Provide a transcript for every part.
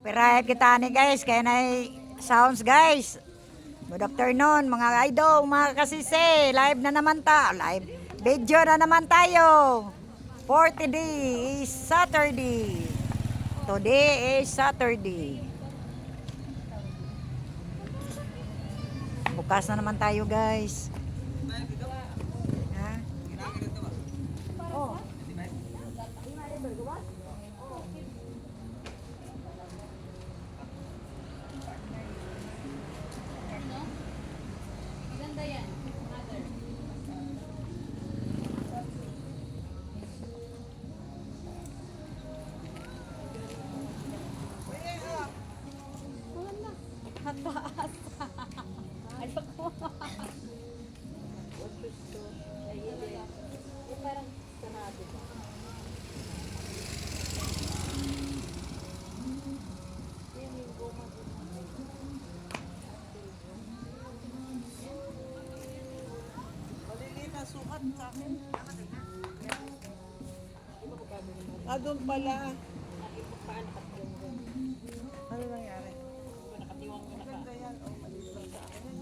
Copyright kita ni guys, kaya na sounds guys. Good afternoon mga idol, mga kasisi. Live na naman live video na naman tayo. For today is Saturday. Today is Saturday. Bukas na naman tayo guys. Ha? Oh. Maganda yan, mother. Maganda. Mataas. Ayoko. Parang sarado ba? Maliliit na sukat sa akin. Doon pala. Ano nangyari? Maganda yan. Oh, maliit lang sa akin.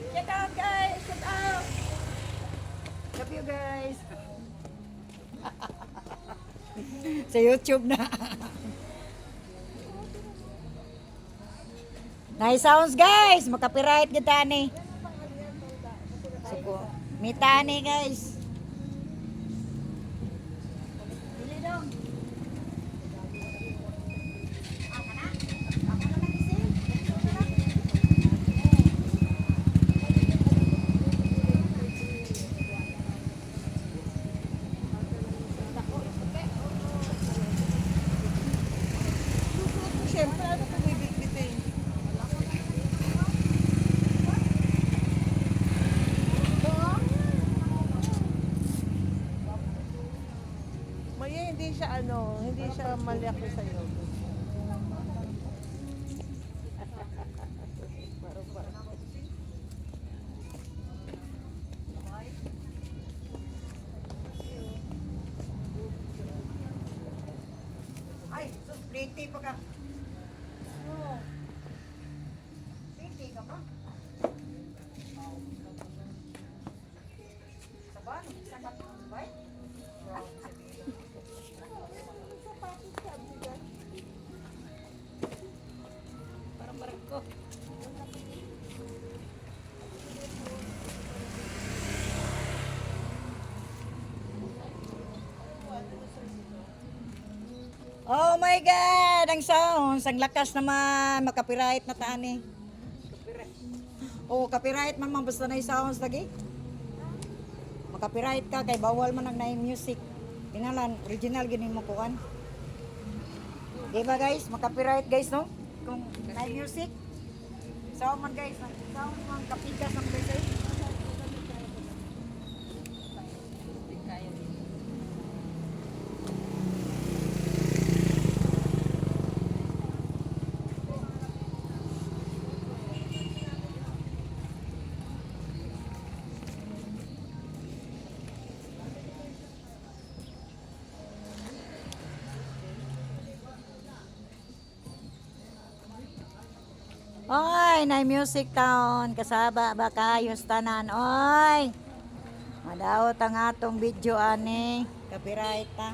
Check out guys, check out. Love you guys. Sa YouTube na. Nice sounds guys, makapiright kita ni. Suko. Mita ni guys. Siyempre, ano kung bibit-bitin? Maya, hindi siya malaki sa'yo. Ay, so pretty pa ka. Oh. Pretty ka pa. Saban, sabat mo ba? Parang ko. Oh my God! Ang sounds, ang lakas naman. Makapiright na tani. Oh, copyright man man basta na yung sounds lagi. Makapiright ka kay bawal man ang naing music. Tingnan original gini mo kuan. Di ba guys? Makapiright guys no? Kung naing music. Sound man guys. Sound man kapigas ang guys. Oy, na music town. Kasaba ba kayos tanan? Oy. Madaot ang atong video ani. Copyright ta.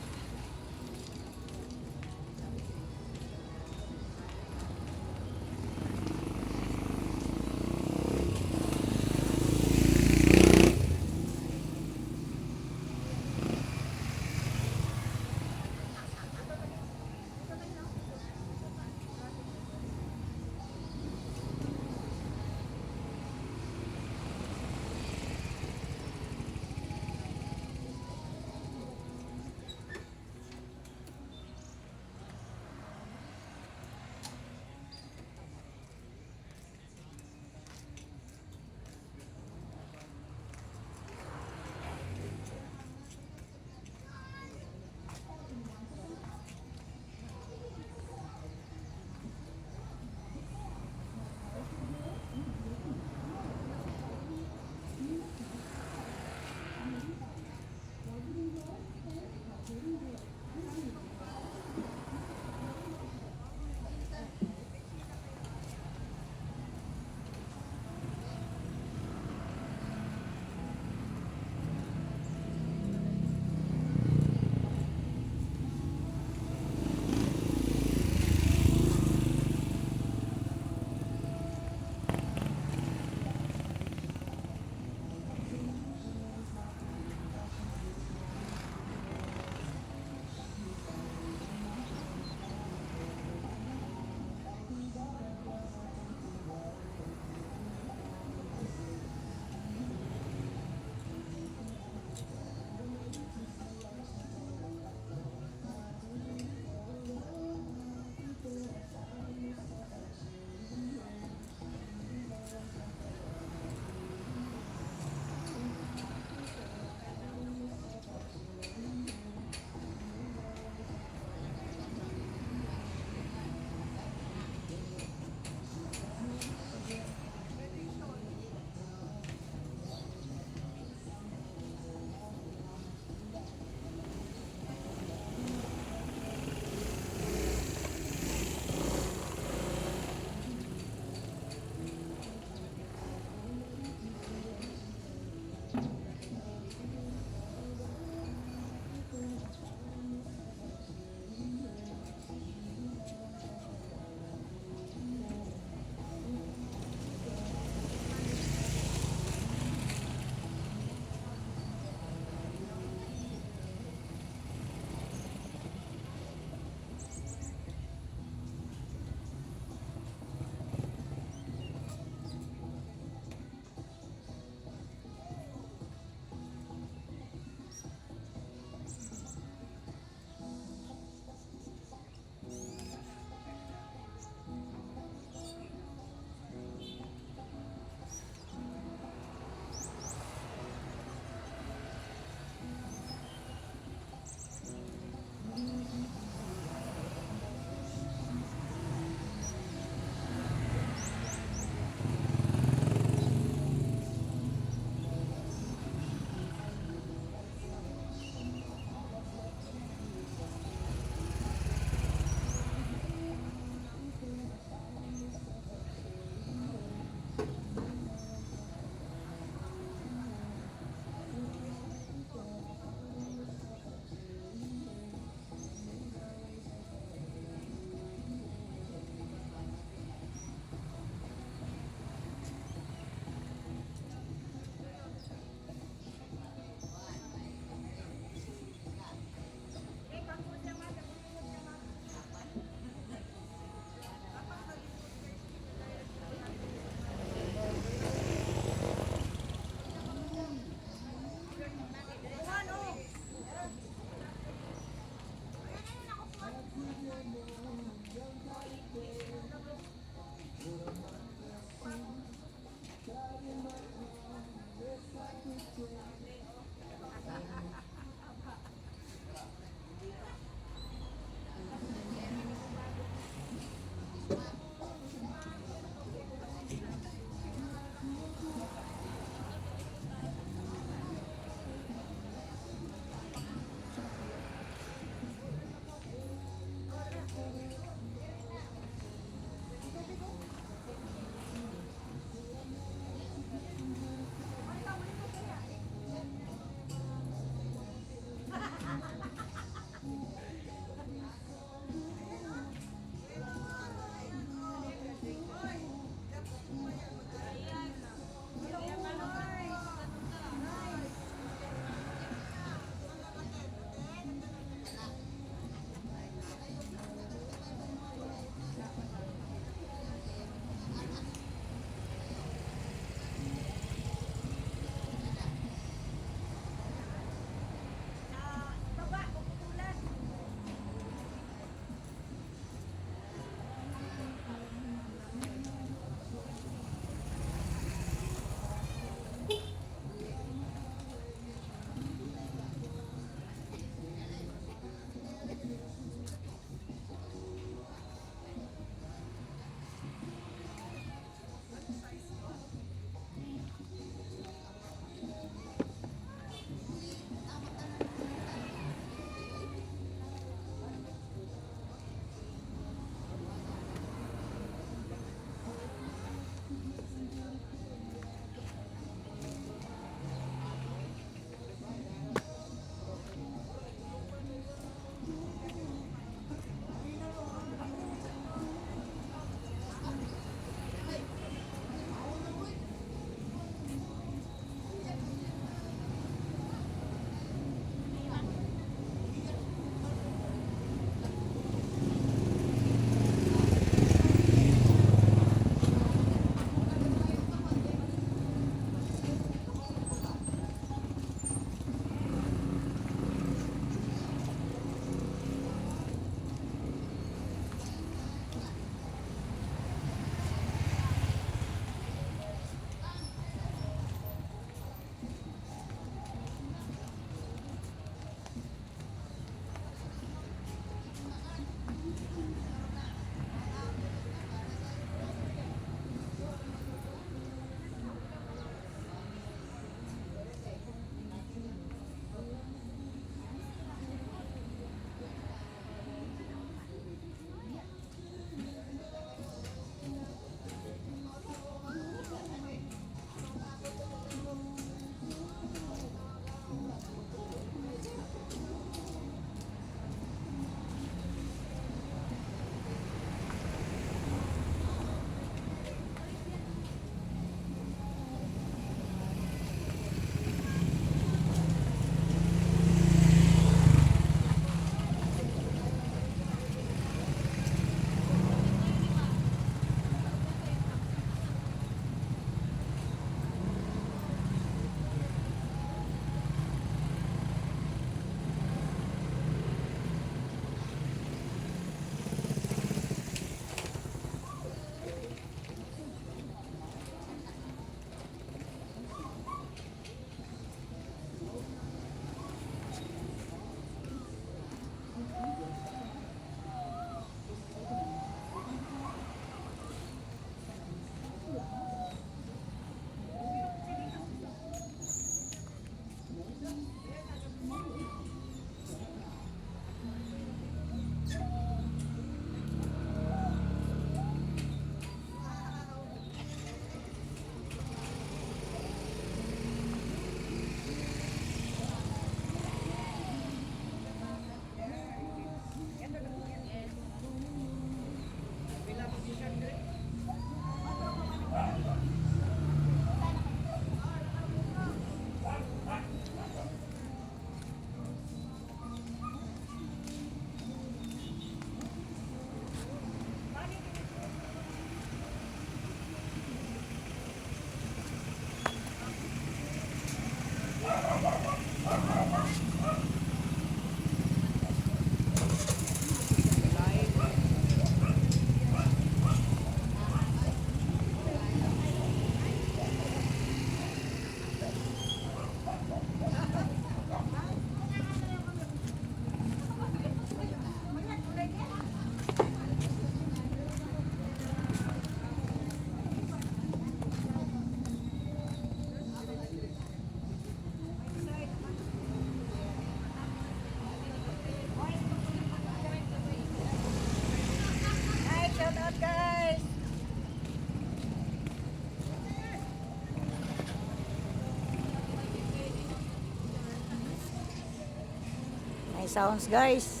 May sounds guys.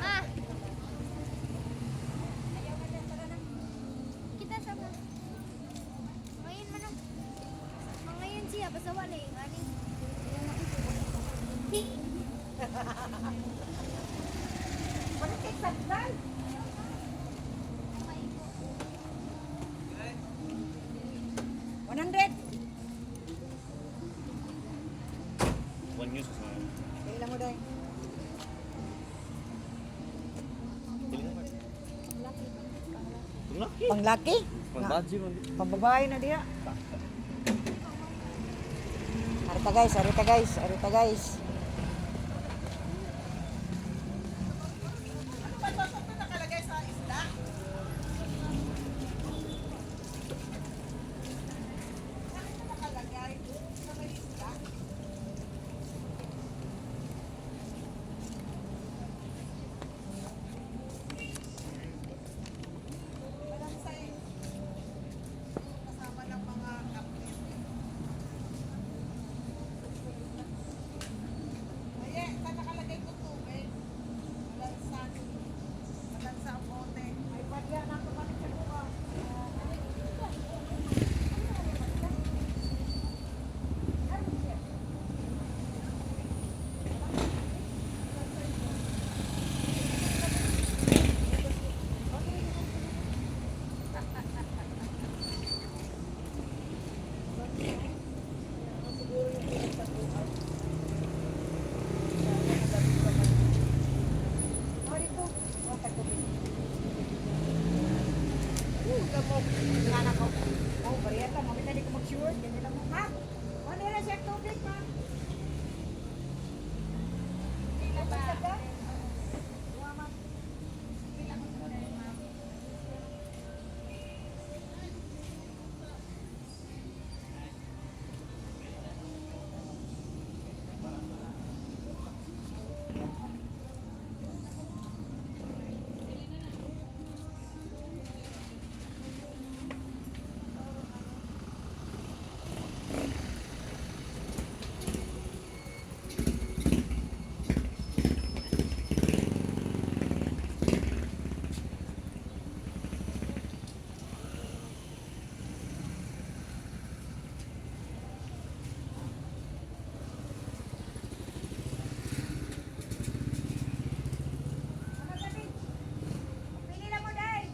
Ah. Kita sama. Ngayon man ang ngayon siya basta wala yung ani. Wala kay sakdan. $100. One news sa Kailan mo dahil? Laki. Panglaki? Pang-badge man. Pambabae na diha. Arita guys, arita guys, arita guys. Anak ko. Oh, bariyata, mami tadi ko mag-sure. Ganyan lang mo. Ha? Ano na siya tubig, ma? Hindi ba? Pili lang mo, Day.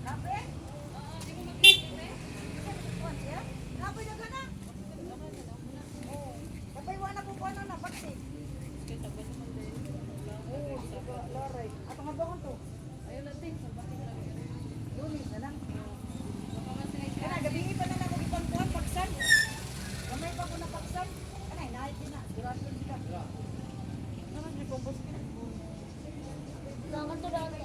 Kape? Kape na ka na. Oo. Kapay wala po ano na, bakit? Oo, laray. Ato nga ba to? Ayun natin. Lunis na lang. Kana, gabi pa na lang ako ipantuan, paksan. Gamay pa ko na paksan. Kana, inahit din na. Sigurado din ka. Naman, recompose ka. Naman to dati.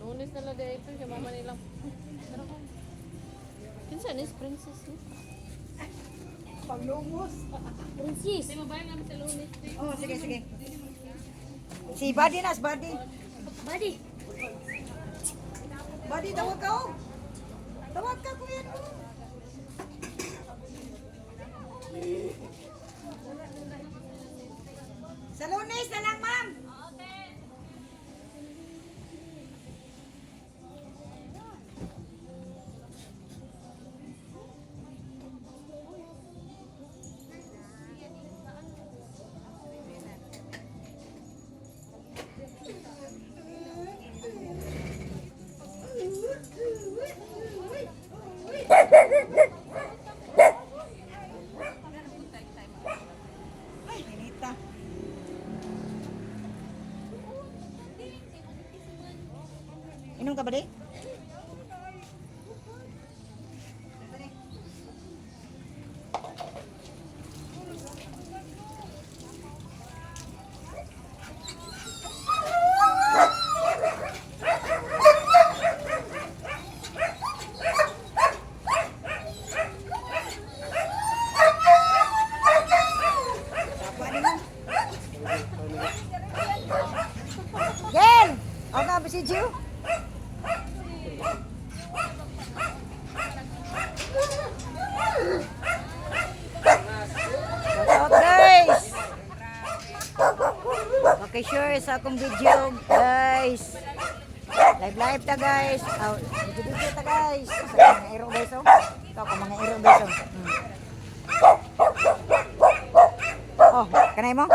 Lunes na lang dito siya mama nilang. Pero ko. Kinsa ni princess ni? Paglumos. Princess. Di mabayang namin sa Lunes. Oh, sige, sige. Si Buddy nas, Buddy. Buddy. Buddy, tawag ka oh. Tawag ka, kuya. Sa Lunes na lang, ma'am. Ay, Anita. Inom ka ba, di? paki-share sa akong video, guys. Live ta, guys. Oh, video ta, guys. Sa mga iro, guys, oh. Ito ako, mga iro, guys, oh. Oh, kanay mo?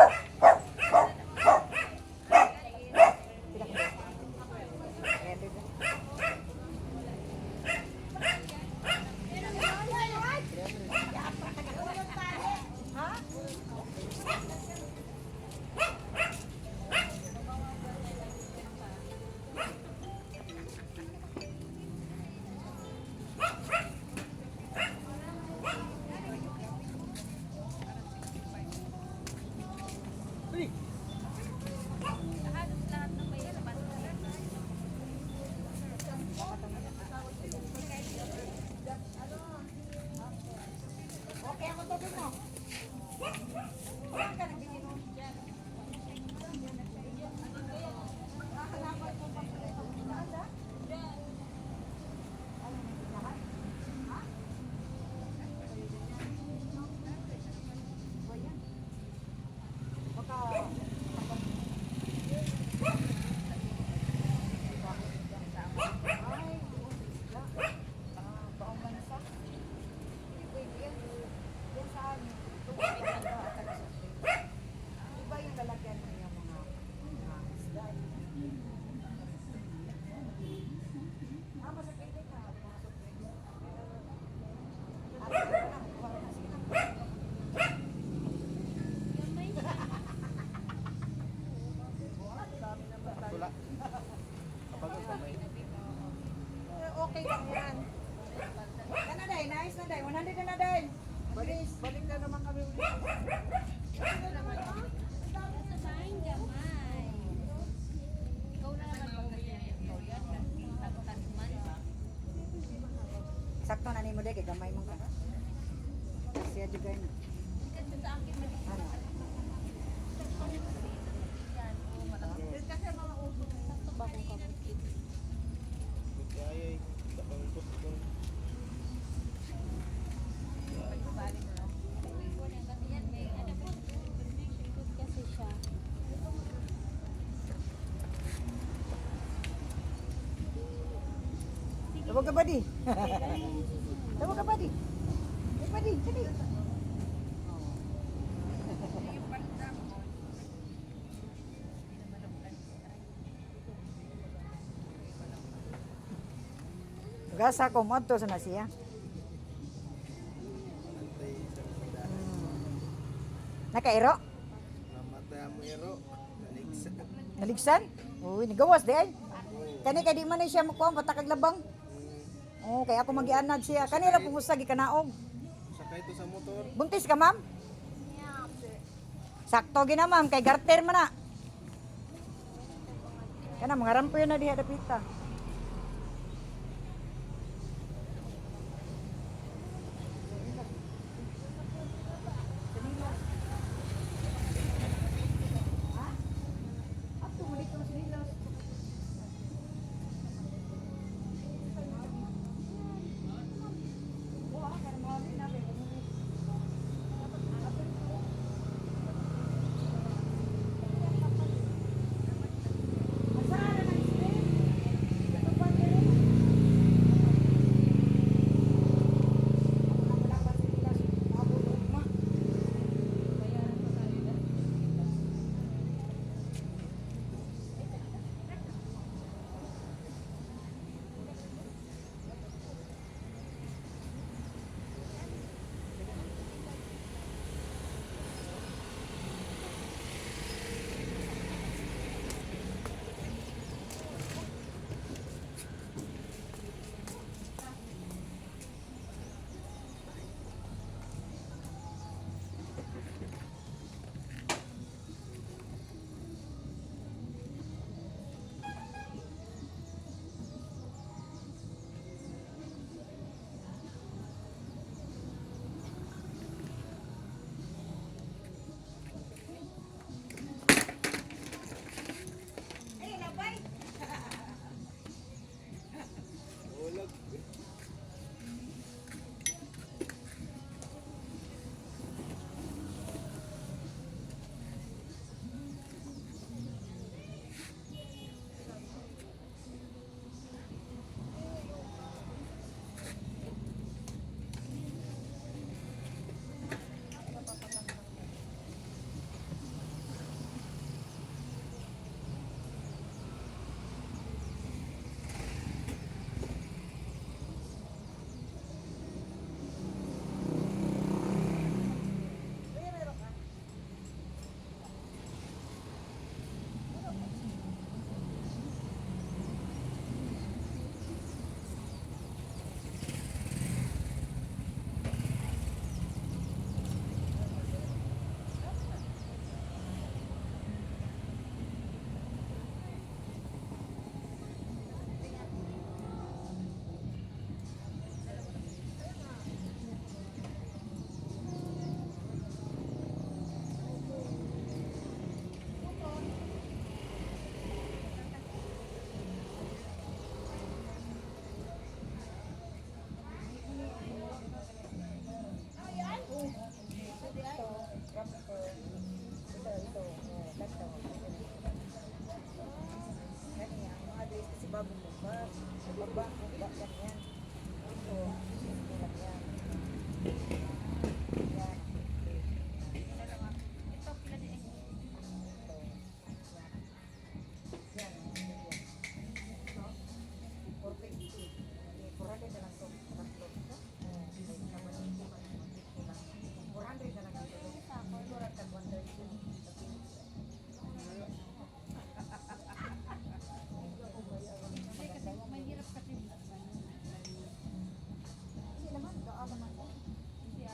Okay lang yan. Kana day, nice na day. 100 na day. Balik na naman kami ulit. Sakto na nimo day kay gamay man ka. Siya juga ni. Ano? Tawag ka ba di? Tawag ka ba di? Tawag ba di? Dali. Gasa ko mo to sa nasiya. Nakairo? Namatay mo ero. Naligsan. Naligsan? Uy, nagawas di ay. Kani kay di man siya makuha patakag labang. Oh, kaya ako magianad siya. Kanira pumusta gikanaog. Sakay to sa motor. Buntis ka, ma'am? Sakto gina, ma'am, kay garter man na. Kana mga rampo yun na diha dapita. Ganyan. Ito, ito lang yan. Yan. Ito, pila din eh. Ito. Yan. Yan. Ito. 450. Okay, 400 na lang ito. Tatlo. Oh, may naman ito. 400 na lang ito. Murag tag 130. Kasi mahirap kasi. Hindi naman, doon naman. Ito, pagkikura.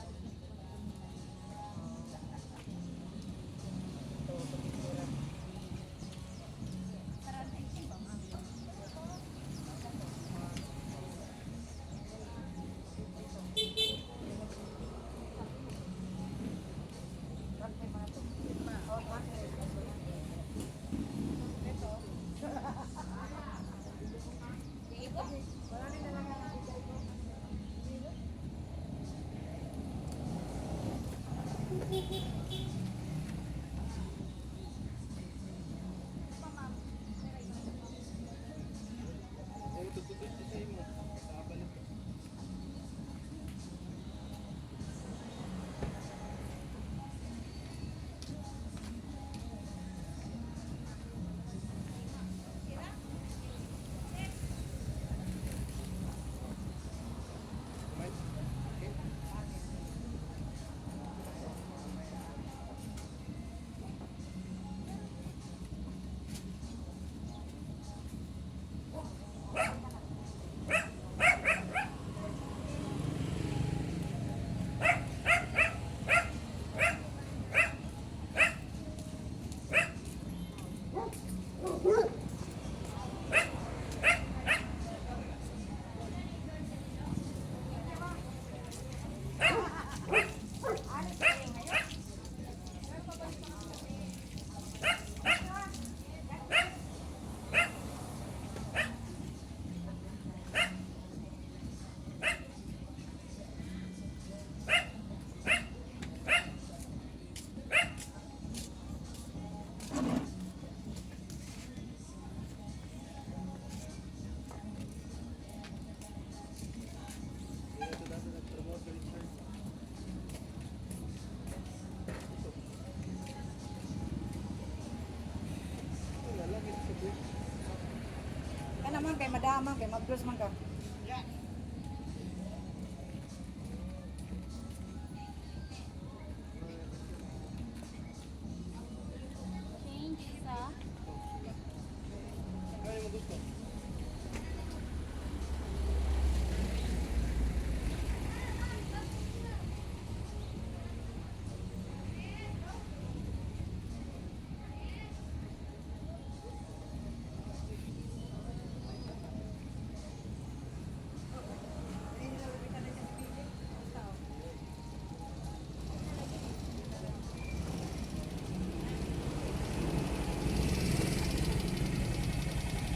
Ka naman kay madama kay mag-close man ka. Change sa...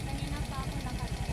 Kanina pa ako nakalive.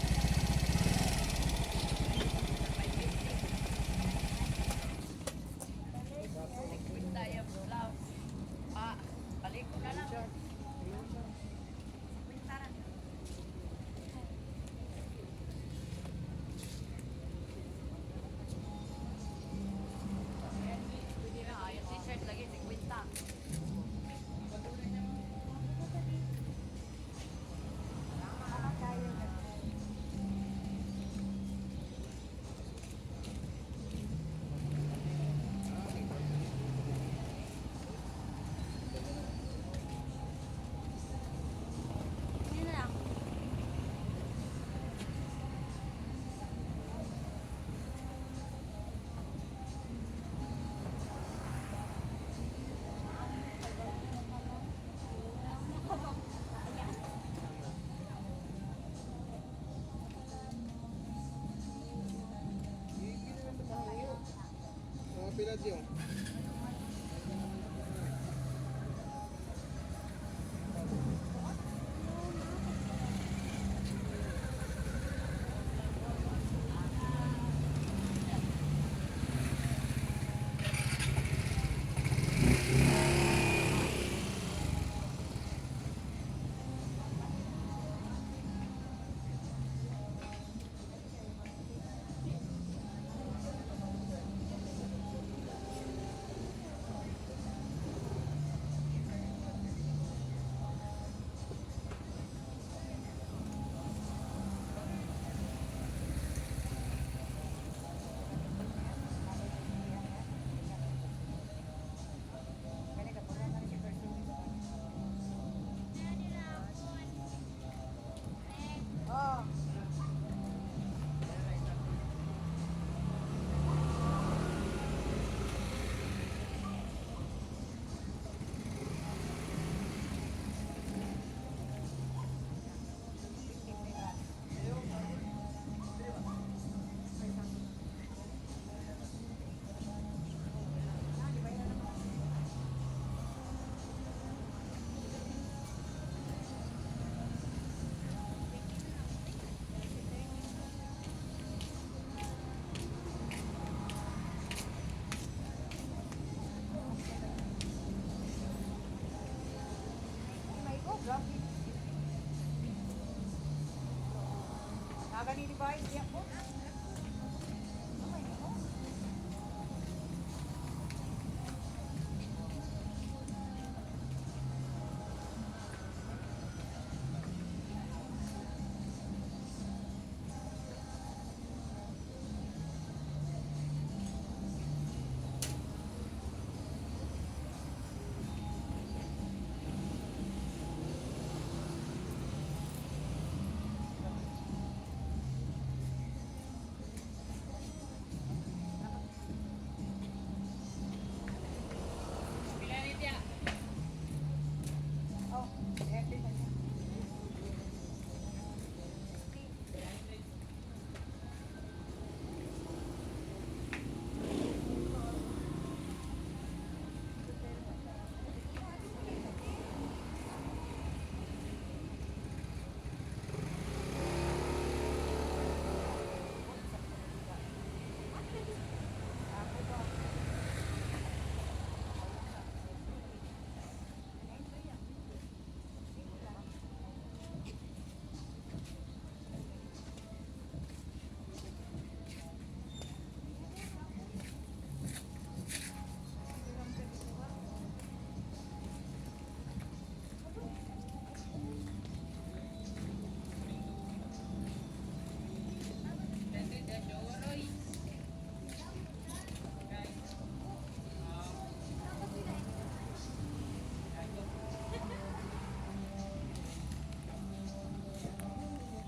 Yun na lang. Mga pilad yun.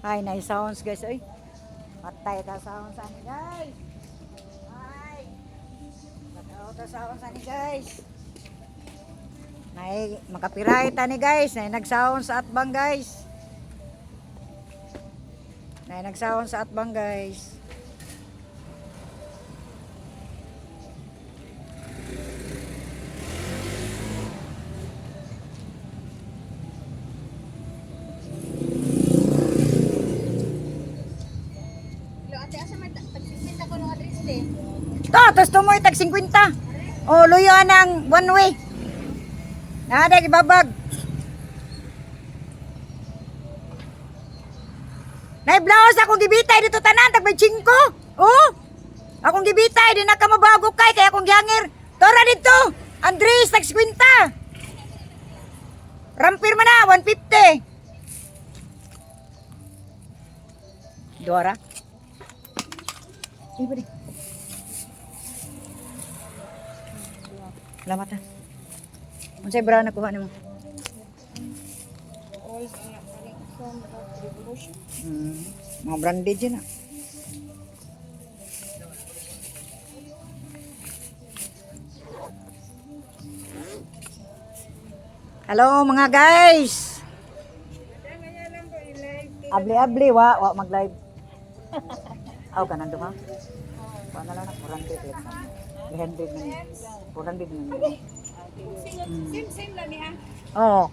Ay, na-sounds guys. Ay, patay ka sounds ani guys. Ay, patay ka sounds ani guys. Nay, makapiright ani guys. Nay, nag-sound sa atbang guys. Nay, nag-sound sa atbang guys. Tapos tumoy tag 50. Oh, luyo nang one way. Nada gibabag. Nay blouse akong gibitay dito tanan tag 5. Oh. Akong gibitay di na ka mabago kay akong gihangir. Tora dito. Andres tag 50. Rampir man na 150. Dora. Ibu deh. Salamat ha. Unsay bra nakuha nimo? All from Revolution. Mga branded yun ah. Hello mga guys. Abli-abli wa mag-live. Aw kanan duha. Wa na lang na 400 lang. 300 na. 400 na. Same lang niya. Oh.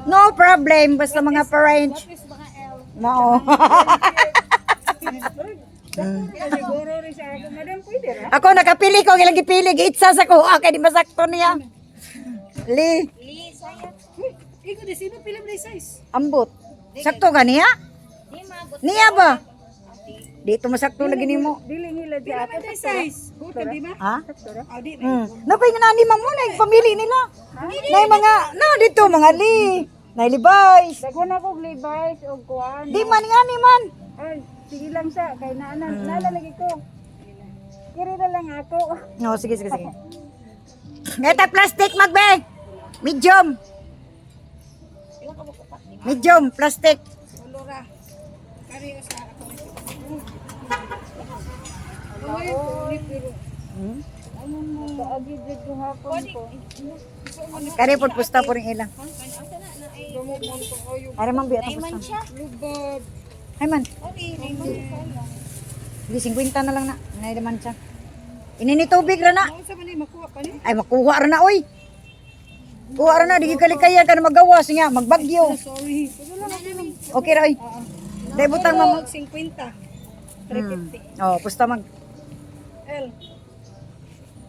No problem basta mga parents. No. Siguro rin sa ako, madam, pwede ra. Ako nakapili ko ilang gipili giitsa sa ko kay di masakto niya. Li, Ikaw di sino pila ba size? ambot. Sakto ka niya? Niya ba? Dito masakto lagi nimo. Dili nila di ato size. Buta di ba? Ha? Oh, di. Napay nga nani mo na yung pamili nila. Nay mga dito mga li. Nay Levi's. Daghan ako Levi's o kuan. Di man nga ni man. Ay, sige lang sa kay nalalagi ko. Kiri na lang ako. No, sige. Ngeta plastic magbe. Medium. Medium plastic. Ulora. Kari sa ako. Ay, ulit pero. Ano mo? Kaagi dito ko hapon ko. Kare pod pusta po ring ilang. Dumugmon ko oyo. Are mang biya ta pusta. Lugod. Ay man. Okay, Di 50 na lang na. Nay naman siya. Inini tubig ra na. Ano sa man makuha pa ni? Ay makuha ra na oy. Kuha ra na di kalikayan ka na magawas niya, magbagyo. Sorry. Okay ra oy. Dai butang Mag 50. 350. Oh, pusta mag. L.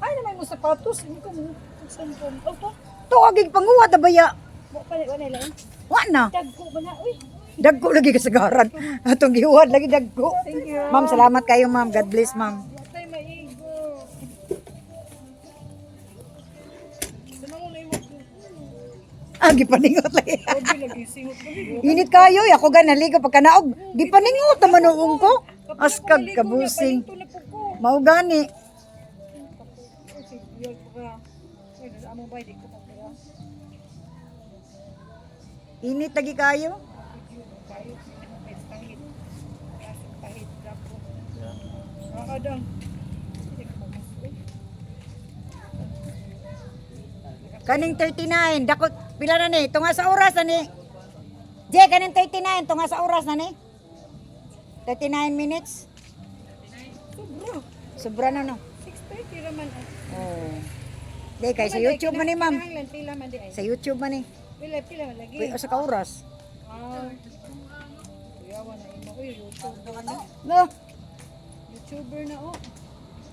Ay naman mo sapatos, hindi ko mo cellphone. Oh, to. Tuagig panguha ta baya. Mo pa wala lang. Wa na. Tag ko ba na? Uy. Dagko lagi kasagaran. Atong gihuwad lagi dagko. Thank you. Ma'am, salamat kayo, ma'am. God bless, ma'am. Tay maigo. Sunang mo imo. Ah, gipaningot lagi. Obi lagi singot lagi. Init kayo, ako ganaligo pagka naog. Gipaningot naman noong ko. Askag kabusing. Ito na po ko. Mao gani. Kasi yun ko ka. Ay, amo ba di ko pa pera. Init lagi kayo. Kayo pahit. Kasi pahit dapo. Makadang. Hindi ko mamasok. Kaning 39, dako pila na ni? Tunga sa oras na ni. Je, kaning 39, tunga sa oras na ni. 39 minutes. Sobra. Sobra na no. 6:30 raman. Oh. Di kay sa YouTube man ni, ma'am. Kinahanglan pila man di ay. Sa YouTube man ni. Pila man lagi. Uy, sa ka oras. Ah. Kuyawa na imo. Uy, YouTuber na. No, YouTuber na oh.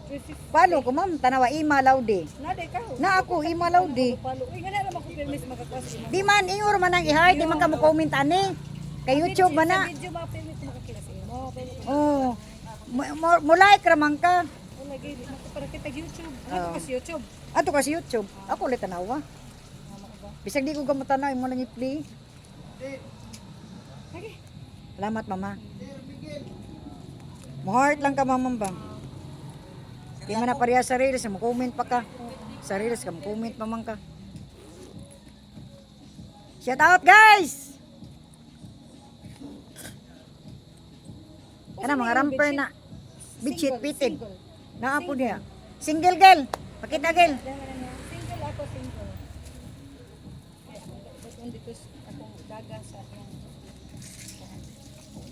350. paano ko ma'am? Tanawa ima laudi. Naday ka. Na ako ima laudi. Palo. Uy, gana naman ko permis makakas. Di man ingur man ang i-heart, di man ka mo comment ani. Kay YouTube man na. Video ba permis makakila sa imo? Oh. Mo like raman ka. Oh, lagi para kita YouTube. Oo. Ano ka sa YouTube? Ato ka sa YouTube. Ako ulit tanawa. Bisag di ko gamatanaw imo lang i-play. Lagi. Salamat mama. Mo heart lang ka mama ba? Di man na pareha sa reels, mo comment pa ka. Sa reels ka mo comment pa man ka. Shout out guys. Ano mga ramper na bedsheet fitted. Naapo niya. Single girl. Pakita girl. Single ako, single. Ay, ako dito akong daga sa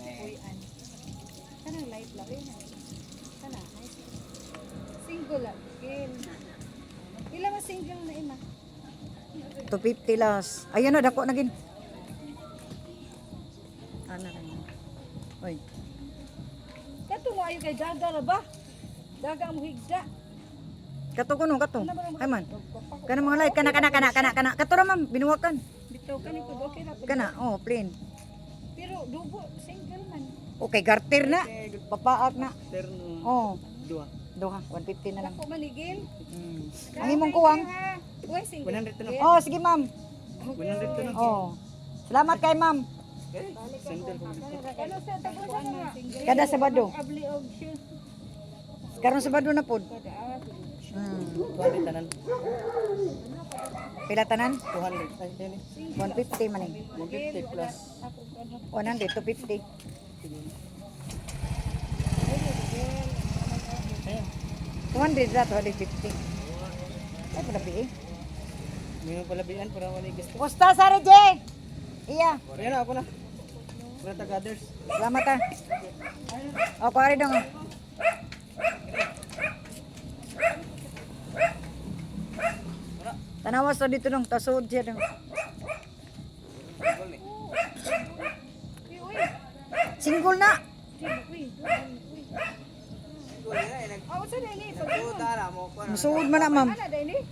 yung uyan. Kanang light lang rin. Kana, nice. Single lang. Ilan mo single na ima? 250 las. Ayun na, dako na gin. Ano na yun? Oy. Kato mo ayo kay daga na ba? Daga ang higda. Kato ko no, kato. Ay man. Kana mga light, kana. Kato ra ma'am, binuwakan. Bitaw kani ko okay na. Kana, oh, plain. Pero dubo single man. Okay, garter na. Papaak na. Terno. Oh, Dua. duha, 150 na lang. Ako manigil. Ang imong kuwang. Uy, single. 100 na. Oh, sige ma'am. 100 na. Oh. Salamat kay ma'am. Okay. Sandal ko. Ano sa tapusan nga? Kada Sabado. Abli og shoes. Karon Sabado na pod. Kada awat. 200 tanan. Pila tanan? 200. Ay, yan eh. 150 man eh. 150 plus. 100 to 50. Ayan. 200 ra to 250. Ay, palabi eh. May palabian para wala gusto. Kusta sa Reje? Iya. Ayan na ako na. Para taga-others. Salamat ah. O, pare dong. Tanawas to dito dong, tasod siya dong. Single na. Awat sa dini pag. Musuod man na, ma'am. Ana dini?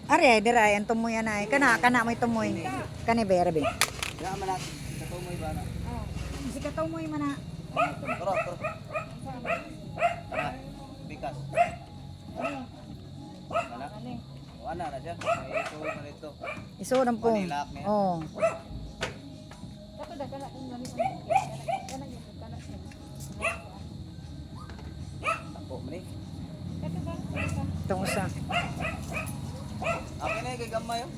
Are, ay, dira, ang tumoy yan ay. Kana may tumoy. Kani, berabi. Ya manat. Kato mo iba na. Si katumoy man na. Toro. Tara. Bikas. Mana? Wala na siya. May ito na rito. Isuod ang pong. Manilak niya. Oo. Kato da kana ang lami kana kana. Tako mo ni. Kato ba? Itong usa. Akin na kay gamay oh.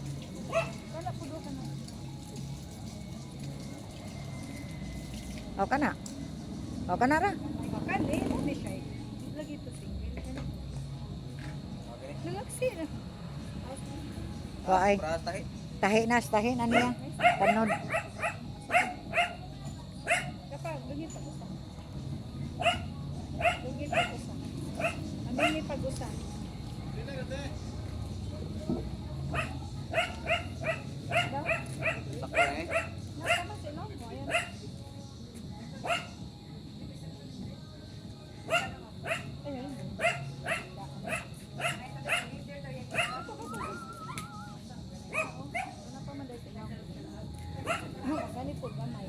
Kana pudo kana. O, kana. O, kana ra. Makan eh, ano siya eh. Lagi ito single. Nalaksi na. O, ay. Para tahi. Tahi na niya. Tanod. Kapag, dugin pag-usan. Dugin pag-usan. Amin ni pag-usan. Daw? Tako na eh. Nasama sila? O, ayan. Ayun. Ako, ako. Ano pa man dahil sila? Gani po, gamay.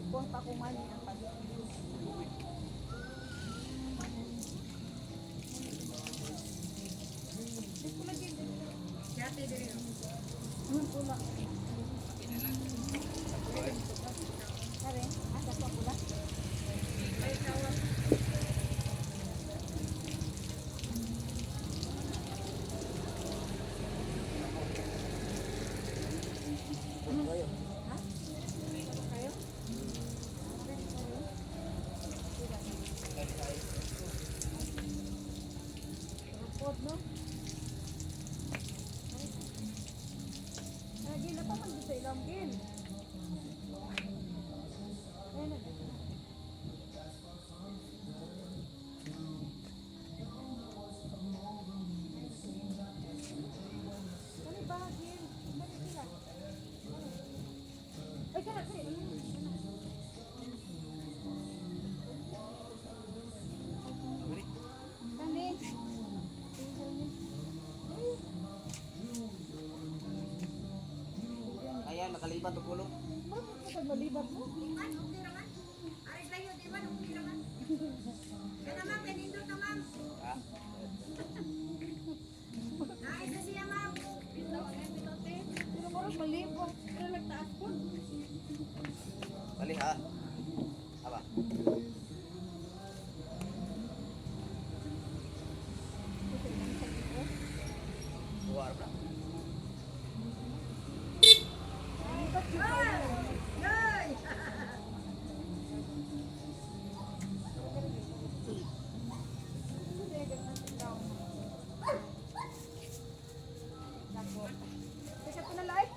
Kung pa kumani ang pag. Pula. Kare, asa pa pula? Kayo? Pod, no? Lagi na pa man sa ilang gin. Ayun na. Kani ba gin? Kani sila? Ay, kana, kana. Kani. Ayan, nakalipat ang pulong. Bakit ka malibat mo? Ha? Pero parang malibat. Pero nagtaas po. Bali ha. Aba. Buwar na. Kasi po na live?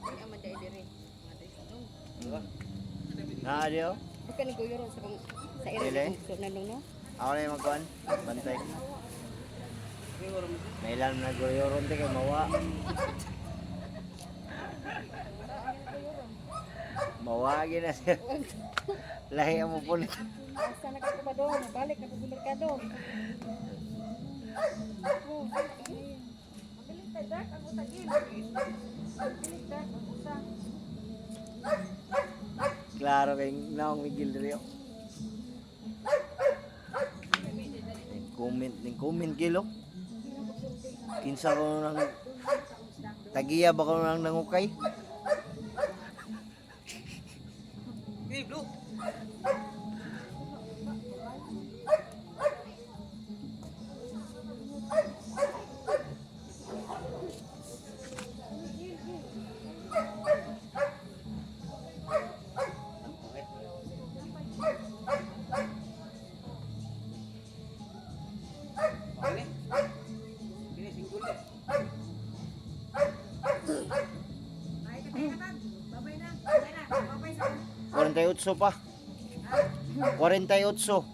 Ay, aman dahil dire. Diba? Naadio? Bukan naguyuro sa kong sa Dili? area so nanong no. Ako na yung magkuhan. Bantay. May oras mo. May ilan na guryoron di kay mawa. Mawagi na siya. Lahi mo po. Asa na ka pa doon? Balik na po sa merkado. Oh, ayun. Mabilis tayo, Dark. Ang utagin. Mabilis, Dark. Ang usa. Klaro kay naong Miguel Rio. Ning comment kilo. Kinsa ko nang tagiya ba ko nang nangukay? Hey, Blue. Okay. Ini singgul deh. Ay, katay na bag. Babay na. Babay na. Babay sa 48 pa. 48.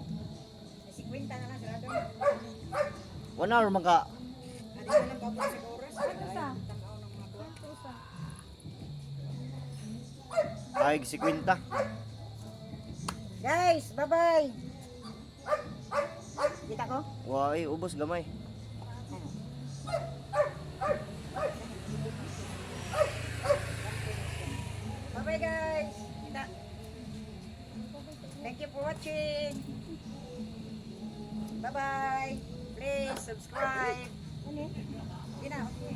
50 na lang. Grado. 1 hour maka. Adi na lang babay sa oras. Usa. Tanaw ng mga buwan. Usa. Ay 50. Guys, bye-bye. Kita ko? Wai ubos gamay. Bye-bye guys. Kita. Thank you for watching. Bye-bye. Please subscribe. Ano? Gina, okay.